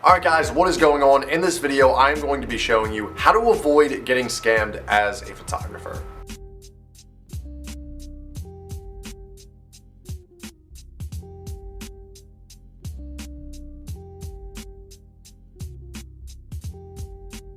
Alright guys, what is going on? In this video, I'm going to be showing you how to avoid getting scammed as a photographer.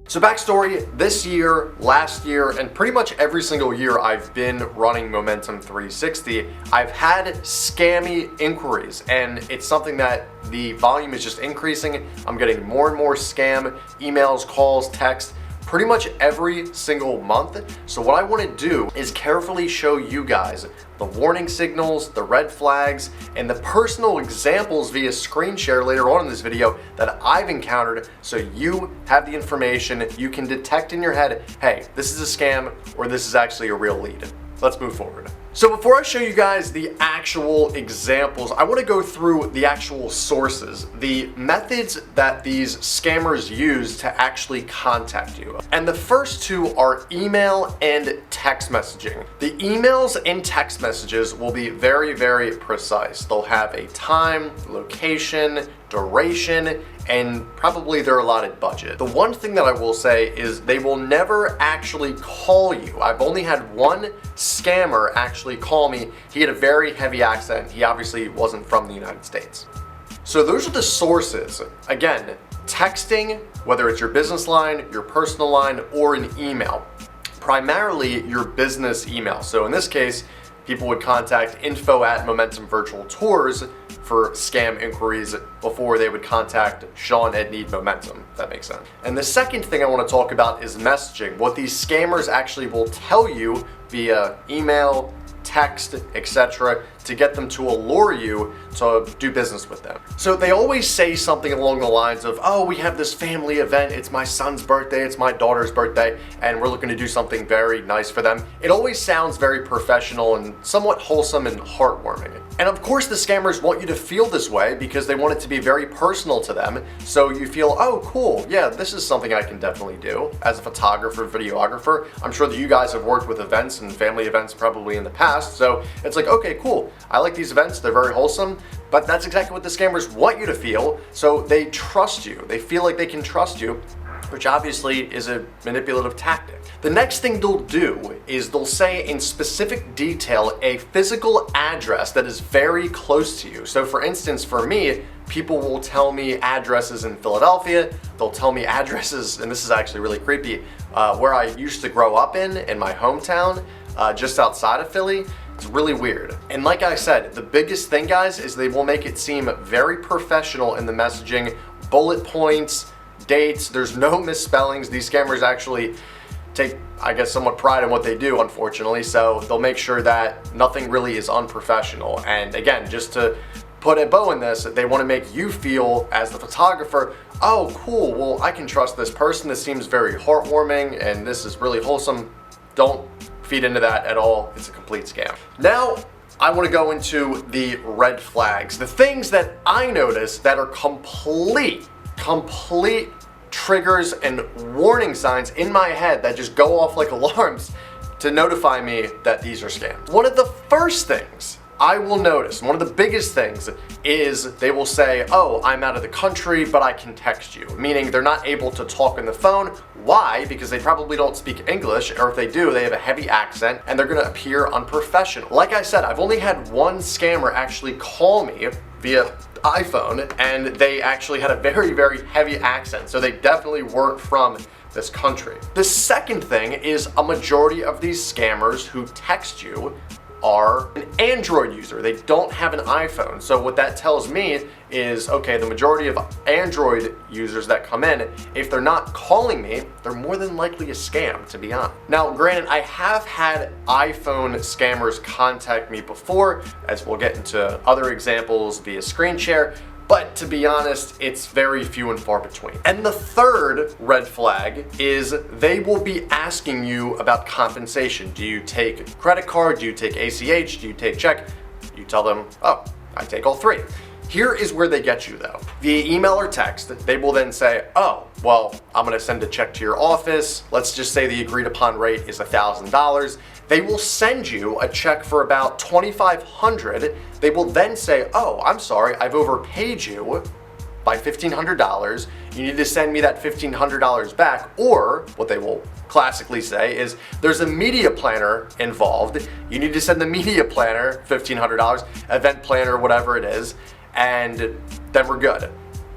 So backstory, this year, last year, and pretty much every single year I've been running Momentum 360, I've had scammy inquiries, and it's something that the volume is just increasing. I'm getting more and more scam emails, calls, texts, pretty much every single month. So what I want to do is carefully show you guys the warning signals, the red flags, and the personal examples via screen share later on in this video that I've encountered, so you have the information, you can detect in your head, hey, this is a scam or this is actually a real lead. Let's move forward. So before I show you guys the actual examples, I want to go through the actual sources, the methods that these scammers use to actually contact you. And the first two are email and text messaging. The emails and text messages will be very, very precise. They'll have a time, location, duration, and probably their allotted budget. The one thing that I will say is they will never actually call you. I've only had one scammer actually call me. He had a very heavy accent. He obviously wasn't from the United States. So those are the sources. Again, texting, whether it's your business line, your personal line, or an email. Primarily your business email. So in this case, people would contact info@Momentum Virtual Tours for scam inquiries before they would contact Sean at Need Momentum, if that makes sense. And the second thing I want to talk about is messaging. What these scammers actually will tell you via email, text, etc., to get them to allure you to do business with them. So they always say something along the lines of, oh, we have this family event, it's my son's birthday, it's my daughter's birthday, and we're looking to do something very nice for them. It always sounds very professional and somewhat wholesome and heartwarming. And of course the scammers want you to feel this way because they want it to be very personal to them, so you feel, oh cool, yeah, this is something I can definitely do. As a photographer, videographer, I'm sure that you guys have worked with events and family events probably in the past, so it's like, okay, cool, I like these events, they're very wholesome, but that's exactly what the scammers want you to feel, so they trust you. They feel like they can trust you, which obviously is a manipulative tactic. The next thing they'll do is they'll say in specific detail a physical address that is very close to you. So for instance, for me, people will tell me addresses in Philadelphia, they'll tell me addresses, and this is actually really creepy, where I used to grow up in my hometown, just outside of Philly. It's really weird. And like I said, the biggest thing, guys, is they will make it seem very professional in the messaging, bullet points, dates, there's no misspellings. These scammers actually take, I guess, somewhat pride in what they do, unfortunately, so they'll make sure that nothing really is unprofessional. And again, just to put a bow in this, they want to make you feel, as the photographer, oh cool, well I can trust this person, this seems very heartwarming, and this is really wholesome. Don't feed into that at all. It's a complete scam. Now, I want to go into the red flags, the things that I notice that are complete triggers and warning signs in my head that just go off like alarms to notify me that these are scams. One of the first things I will notice, one of the biggest things, is they will say, oh, I'm out of the country, but I can text you. Meaning they're not able to talk on the phone. Why? Because they probably don't speak English, or if they do, they have a heavy accent, and they're gonna appear unprofessional. Like I said, I've only had one scammer actually call me via iPhone, and they actually had a very, very heavy accent, so they definitely weren't from this country. The second thing is a majority of these scammers who text you are an Android user. They don't have an iPhone. So what that tells me is, okay, the majority of Android users that come in, if they're not calling me, they're more than likely a scam, to be honest. Now, granted, I have had iPhone scammers contact me before, as we'll get into other examples via screen share, but to be honest, it's very few and far between. And the third red flag is they will be asking you about compensation. Do you take credit card? Do you take ACH? Do you take check? You tell them, oh, I take all three. Here is where they get you though. Via email or text, they will then say, oh, well, I'm gonna send a check to your office. Let's just say the agreed upon rate is $1,000. They will send you a check for about $2,500. They will then say, oh, I'm sorry, I've overpaid you by $1,500. You need to send me that $1,500 back, or what they will classically say is there's a media planner involved. You need to send the media planner $1,500, event planner, whatever it is, and then we're good.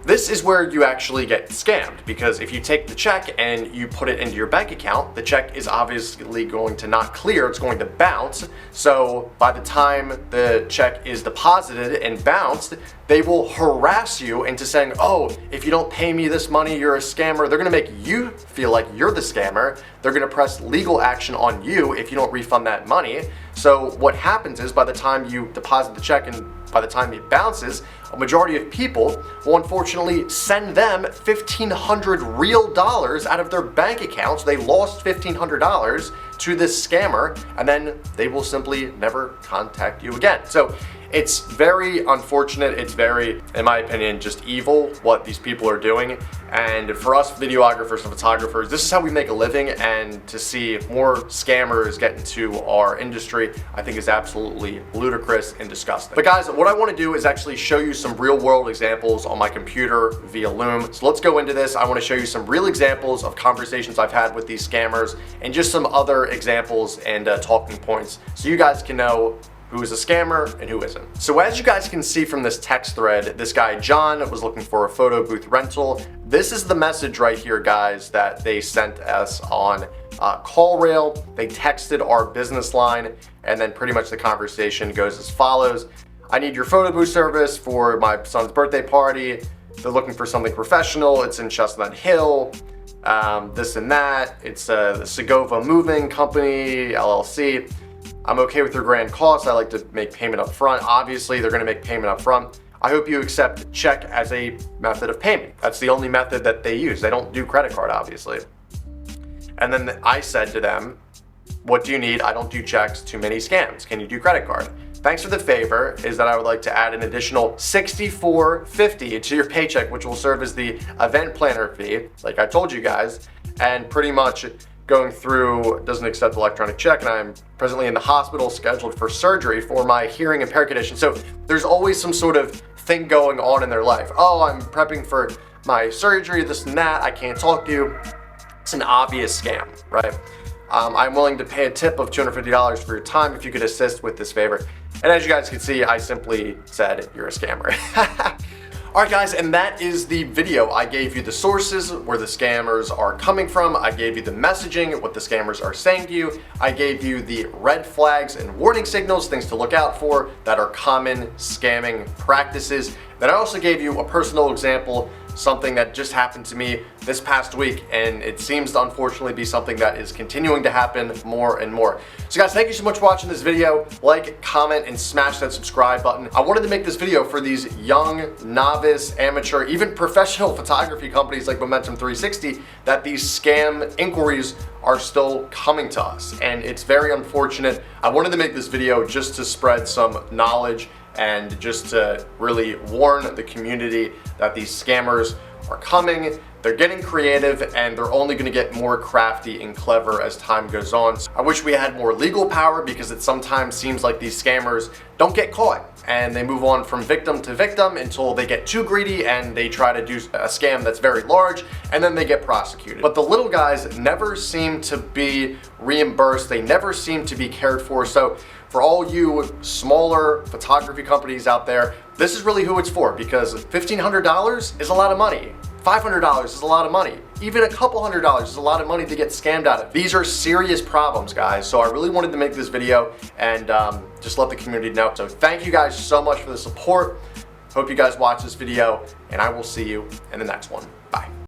This is where you actually get scammed, because if you take the check and you put it into your bank account, the check is obviously going to not clear, it's going to bounce. So by the time the check is deposited and bounced, they will harass you into saying, oh, if you don't pay me this money, you're a scammer. They're gonna make you feel like you're the scammer. They're gonna press legal action on you if you don't refund that money. So what happens is by the time you deposit the check and by the time it bounces, a majority of people will unfortunately send them $1,500 real dollars out of their bank accounts. They lost $1,500 to this scammer, and then they will simply never contact you again. So it's very unfortunate. It's very, in my opinion, just evil what these people are doing. And for us videographers and photographers, this is how we make a living, and to see more scammers get into our industry, I think is absolutely ludicrous and disgusting. But guys, what I want to do is actually show you some real world examples on my computer via Loom. So let's go into this. I want to show you some real examples of conversations I've had with these scammers and just some other examples and talking points so you guys can know who is a scammer and who isn't. So as you guys can see from this text thread, this guy John was looking for a photo booth rental. This is the message right here, guys, that they sent us on CallRail. They texted our business line, and then pretty much the conversation goes as follows. I need your photo booth service for my son's birthday party. They're looking for something professional. It's in Chestnut Hill. This and that. It's the Segova Moving Company, LLC. I'm okay with your grand cost. I like to make payment up front. Obviously, they're gonna make payment up front. I hope you accept check as a method of payment. That's the only method that they use. They don't do credit card, obviously. And then I said to them, what do you need? I don't do checks, too many scams. Can you do credit card? Thanks for the favor is that I would like to add an additional $64.50 to your paycheck, which will serve as the event planner fee, like I told you guys, and pretty much going through doesn't accept electronic check, and I'm presently in the hospital scheduled for surgery for my hearing impaired condition. So there's always some sort of thing going on in their life. Oh, I'm prepping for my surgery, this and that, I can't talk to you. It's an obvious scam, right? I'm willing to pay a tip of $250 for your time if you could assist with this favor. And as you guys can see, I simply said, you're a scammer. Alright guys, and that is the video. I gave you the sources where the scammers are coming from. I gave you the messaging, what the scammers are saying to you. I gave you the red flags and warning signals, things to look out for that are common scamming practices. Then I also gave you a personal example, something that just happened to me this past week, and it seems to unfortunately be something that is continuing to happen more and more. So guys, thank you so much for watching this video. Like, comment, and smash that subscribe button. I wanted to make this video for these young, novice, amateur, even professional photography companies like Momentum 360 that these scam inquiries are still coming to us, and it's very unfortunate. I wanted to make this video just to spread some knowledge and just to really warn the community that these scammers are coming. They're getting creative, and they're only gonna get more crafty and clever as time goes on. So I wish we had more legal power, because it sometimes seems like these scammers don't get caught and they move on from victim to victim until they get too greedy and they try to do a scam that's very large, and then they get prosecuted. But the little guys never seem to be reimbursed. They never seem to be cared for. So for all you smaller photography companies out there, this is really who it's for, because $1,500 is a lot of money. $500 is a lot of money. Even a couple $100s is a lot of money to get scammed out of. These are serious problems, guys. So I really wanted to make this video and just let the community know. So thank you guys so much for the support. Hope you guys watch this video, and I will see you in the next one. Bye.